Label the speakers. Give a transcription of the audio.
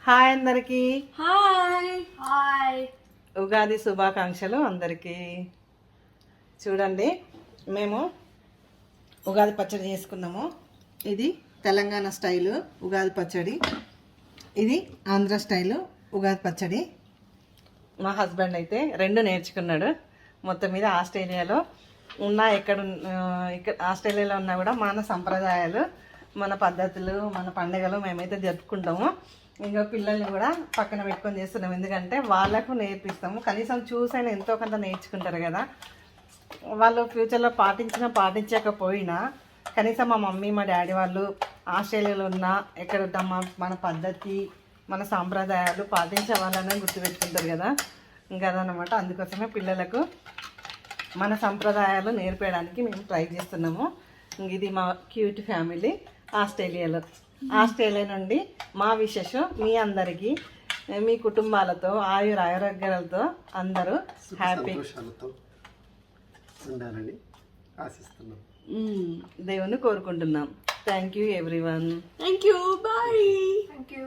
Speaker 1: Hi అందరికి.
Speaker 2: Hi hi.
Speaker 1: Ugadi శుభాకాంక్షలు అందరికీ. చూడండి, మేము ఉగాది పచ్చడి చేసుకున్నాము. ఇది తెలంగాణ స్టైలు ఉగాది పచ్చడి, ఇది ఆంధ్ర స్టైలు ఉగాది పచ్చడి. మా హస్బెండ్ అయితే రెండు నేర్చుకున్నాడు. మొత్తం మీద ఆస్ట్రేలియాలో ఉన్నా ఇక్కడ ఆస్ట్రేలియాలో ఉన్నా కూడా మన సంప్రదాయాలు, మన పద్ధతులు, మన పండుగలు మేమైతే జరుపుకుంటాము. ఇంకా పిల్లల్ని కూడా పక్కన పెట్టుకొని చేస్తున్నాం, ఎందుకంటే వాళ్ళకు నేర్పిస్తాము. కనీసం చూసైనా ఎంతో కొంత నేర్చుకుంటారు కదా. వాళ్ళు ఫ్యూచర్లో పాటించకపోయినా కనీసం మా మమ్మీ మా డాడీ వాళ్ళు ఆస్ట్రేలియాలో ఉన్నా ఎక్కడున్నా మన పద్ధతి, మన సాంప్రదాయాలు పాటించే వాళ్ళనే గుర్తుపెట్టుకుంటారు కదా. ఇంకా అదనమాట, అందుకోసమే పిల్లలకు మన సంప్రదాయాలు నేర్పేయడానికి మేము ట్రై చేస్తున్నాము. ఇది మా క్యూట్ ఫ్యామిలీ ఆస్ట్రేలియా నుండి మా విశేషం మీ అందరికీ, మీ కుటుంబాలతో ఆరోగ్యాలతో అందరూ హ్యాపీ
Speaker 3: ఉండాలని ఆశిస్తున్నాం.
Speaker 1: దేవుని కోరుకుంటున్నాం. Thank you everyone.
Speaker 2: Thank you. Bye. Thank you.